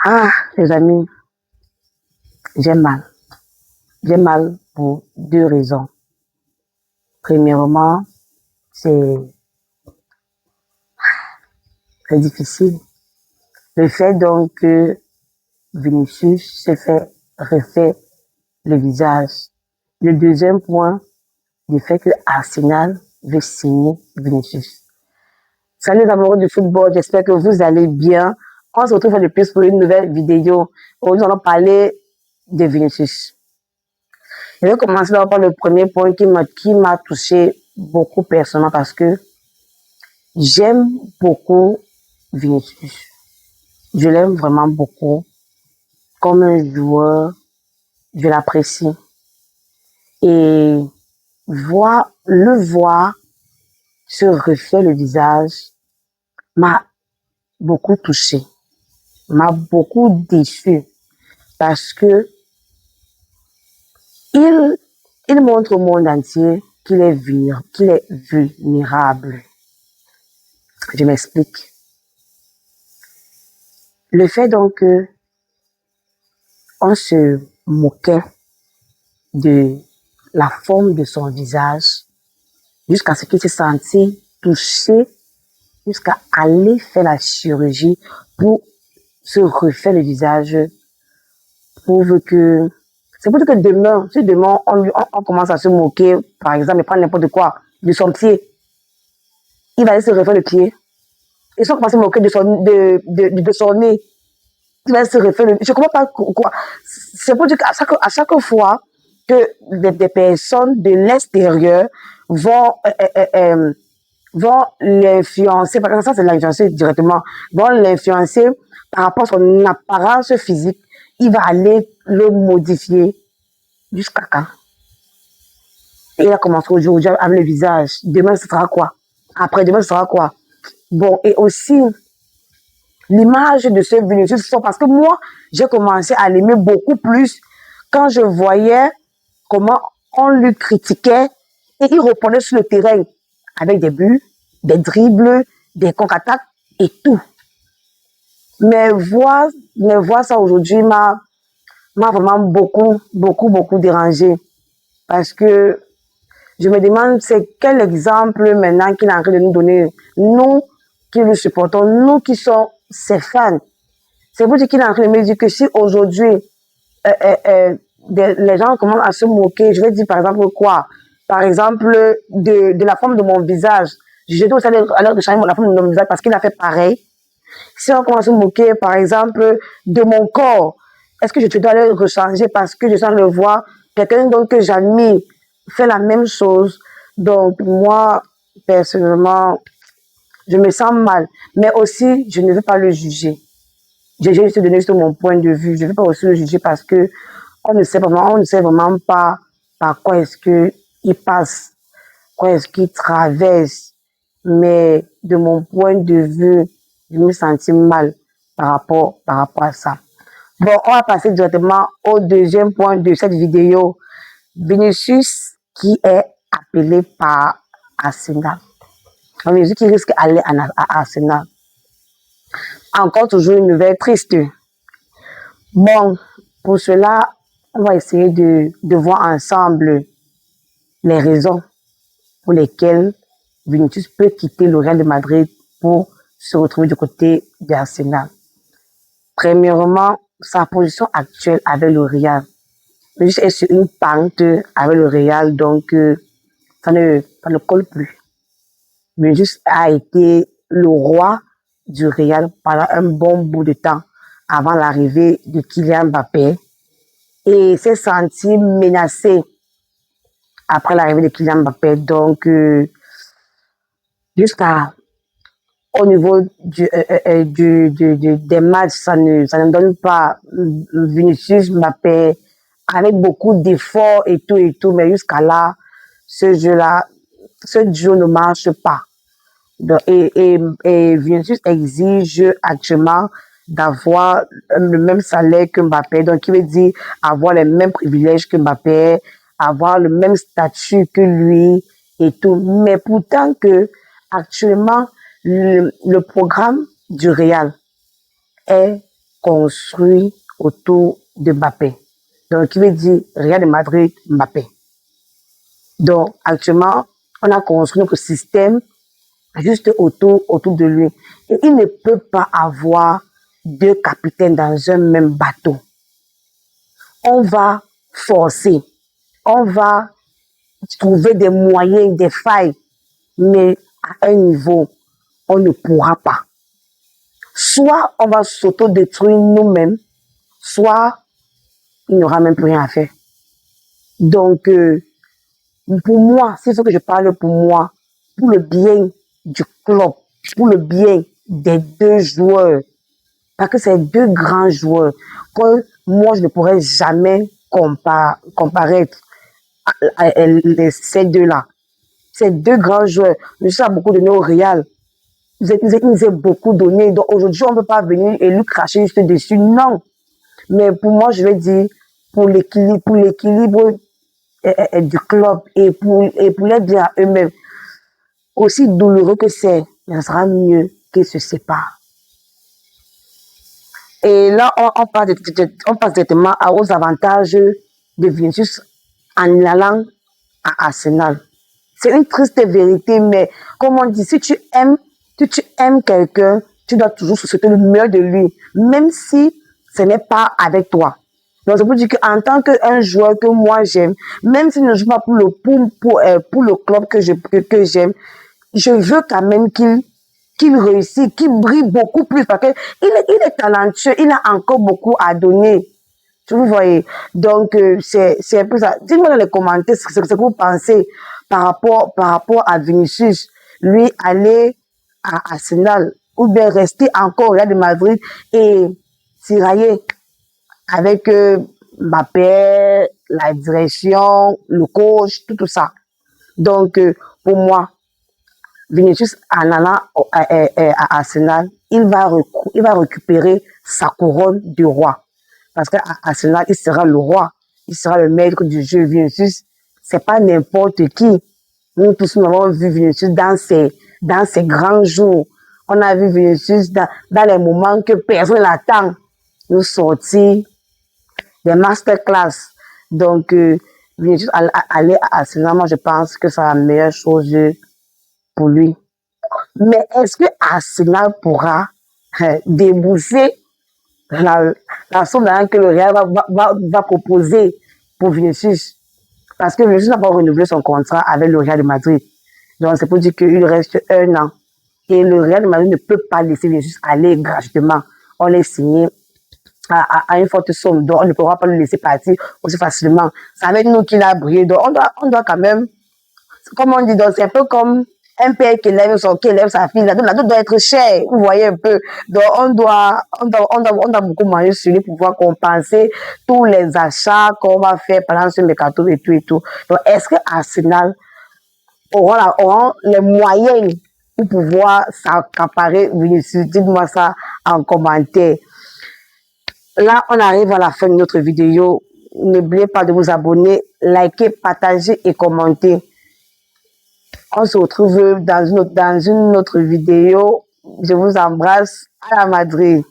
Ah, les amis, j'ai mal. J'ai mal pour deux raisons. Premièrement, c'est très difficile. Le fait donc que Vinicius se fait refaire le visage. Le deuxième point, le fait que Arsenal veut signer Vinicius. Salut les amoureux du football, j'espère que vous allez bien. On se retrouve de plus pour une nouvelle vidéo. Aujourd'hui, nous allons parler de Vinicius. Je vais commencer d'abord par le premier point qui m'a touché beaucoup personnellement parce que j'aime beaucoup Vinicius. Je l'aime vraiment beaucoup. Comme un joueur, je l'apprécie. Et le voir se refaire le visage m'a beaucoup touché, m'a beaucoup déçu parce que il montre au monde entier qu'il est vulnérable. Je m'explique. Le fait donc que on se moquait de la forme de son visage jusqu'à ce qu'il se sente touché, jusqu'à aller faire la chirurgie pour se refaire le visage, prouve que c'est pour dire que demain, si demain on commence à se moquer, par exemple, et prendre n'importe quoi de son pied, il va aller se refaire le pied. Et si on commence à se moquer de son nez, il va se refaire le. Je ne comprends pas quoi. C'est pour dire qu'à chaque fois que des personnes de l'extérieur vont l'influencer, parce que ça c'est l'influencer directement, vont l'influencer par rapport à son apparence physique, il va aller le modifier jusqu'à quand? Et il a commencé aujourd'hui avec le visage. Demain, ce sera quoi? Après-demain, ce sera quoi? Bon, et aussi, l'image de ce Vinicius, parce que moi, j'ai commencé à l'aimer beaucoup plus quand je voyais comment on lui critiquait et il répondait sur le terrain avec des buts, des dribbles, des contre-attaques et tout. Mais voir ça aujourd'hui m'a vraiment beaucoup dérangé. Parce que je me demande c'est quel exemple maintenant qu'il est en train de nous donner, nous qui le supportons, nous qui sommes ses fans. C'est pour dire qu'il est en train de me dire que si aujourd'hui les gens commencent à se moquer, je vais dire par exemple quoi? Par exemple de la forme de mon visage. Je dois aussi aller changer la forme de mon visage parce qu'il a fait pareil. Si on commence à se moquer, par exemple, de mon corps, est-ce que je dois aller rechanger parce que je sens le voir quelqu'un donc que j'admire fait la même chose. Donc, moi, personnellement, je me sens mal. Mais aussi, je ne veux pas le juger. J'ai juste donné juste mon point de vue. Je ne veux pas aussi le juger parce que on ne sait vraiment pas par quoi est-ce qu'il passe, quoi est-ce qu'il traverse. Mais de mon point de vue, je me sens mal par rapport à ça. Bon, on va passer directement au deuxième point de cette vidéo. Vinicius qui est appelé par Arsenal. Vinicius qui risque d'aller à Arsenal. Encore toujours une nouvelle triste. Bon, pour cela, on va essayer de voir ensemble les raisons pour lesquelles Vinicius peut quitter le Real de Madrid pour se retrouver du côté d'Arsenal. Premièrement, sa position actuelle avec le Real. Vinicius est sur une pente avec le Real, donc ça ne colle plus. Vinicius a été le roi du Real pendant un bon bout de temps avant l'arrivée de Kylian Mbappé et s'est senti menacé après l'arrivée de Kylian Mbappé. Donc, jusqu'à au niveau des matchs, ça ne donne pas Vinicius Mbappé avec beaucoup d'efforts et tout, mais jusqu'à là, ce jeu ne marche pas. Donc, et Vinicius exige actuellement d'avoir le même salaire que Mbappé, donc il veut dire avoir les mêmes privilèges que Mbappé, avoir le même statut que lui et tout. Mais pourtant que actuellement, le programme du Real est construit autour de Mbappé. Donc, qui veut dire Real de Madrid, Mbappé. Donc, actuellement, on a construit notre système juste autour de lui. Et il ne peut pas avoir deux capitaines dans un même bateau. On va forcer, on va trouver des moyens, des failles, mais à un niveau, on ne pourra pas. Soit on va s'auto-détruire nous-mêmes, soit il n'y aura même plus rien à faire. Donc, pour moi, c'est ce que je parle pour moi, pour le bien du club, pour le bien des deux joueurs, parce que c'est deux grands joueurs que moi, je ne pourrais jamais comparer ces deux-là. Ces deux grands joueurs, je sais beaucoup donné au Real. Ils nous ont beaucoup donné. Donc aujourd'hui, on ne peut pas venir et lui cracher juste dessus. Non. Mais pour moi, je vais dire, pour l'équilibre du club et pour les bien à eux-mêmes, aussi douloureux que c'est, il sera mieux qu'ils se séparent. Et là, on passe directement aux avantages de Vinicius en allant à Arsenal. C'est une triste vérité, mais comme on dit, si tu aimes quelqu'un, tu dois toujours souhaiter le meilleur de lui, même si ce n'est pas avec toi. Donc, c'est pour dire qu'en tant qu'un joueur que moi j'aime, même s'il ne joue pas pour le club que j'aime, je veux quand même qu'il réussisse, qu'il brille beaucoup plus, parce qu'il est talentueux, il a encore beaucoup à donner. Vous voyez, donc c'est un peu ça. Dites-moi dans les commentaires ce que vous pensez par rapport à Vinicius, lui aller à Arsenal ou bien rester encore au Real de Madrid et tirailler avec Mbappé, la direction, le coach, tout ça. Donc pour moi, Vinicius en allant à Arsenal, il va récupérer sa couronne de roi. Parce qu'à Arsenal, il sera le roi, il sera le maître du jeu. Vinicius, c'est pas n'importe qui. Nous tous, nous avons vu Vinicius dans ses grands jours. On a vu Vinicius dans les moments que personne n'attend. Nous sortir des masterclass. Donc, Vinicius aller à Arsenal, moi je pense que c'est la meilleure chose pour lui. Mais est-ce que Arsenal pourra débourser la somme d'argent que le Real va proposer pour Vinicius? Parce que Vinicius n'a pas renouvelé son contrat avec le Real de Madrid. Donc c'est pour dire qu'il reste 1 an. Et le Real de Madrid ne peut pas laisser Vinicius aller gratuitement. On l'a signé à une forte somme. Donc on ne pourra pas le laisser partir aussi facilement. C'est avec nous qu'il a brillé. Donc on doit quand même, comme on dit, c'est un peu comme un père qui élève sa fille, la dot doit être chère, vous voyez un peu. Donc, on doit beaucoup manger sur lui pour pouvoir compenser tous les achats qu'on va faire pendant ce mercato et tout et tout. Donc, est-ce que Arsenal auront les moyens pour pouvoir s'accaparer Vinicius? Dites-moi ça en commentaire. Là, on arrive à la fin de notre vidéo. N'oubliez pas de vous abonner, liker, partager et commenter. On se retrouve dans une autre vidéo. Je vous embrasse. À la Madrid.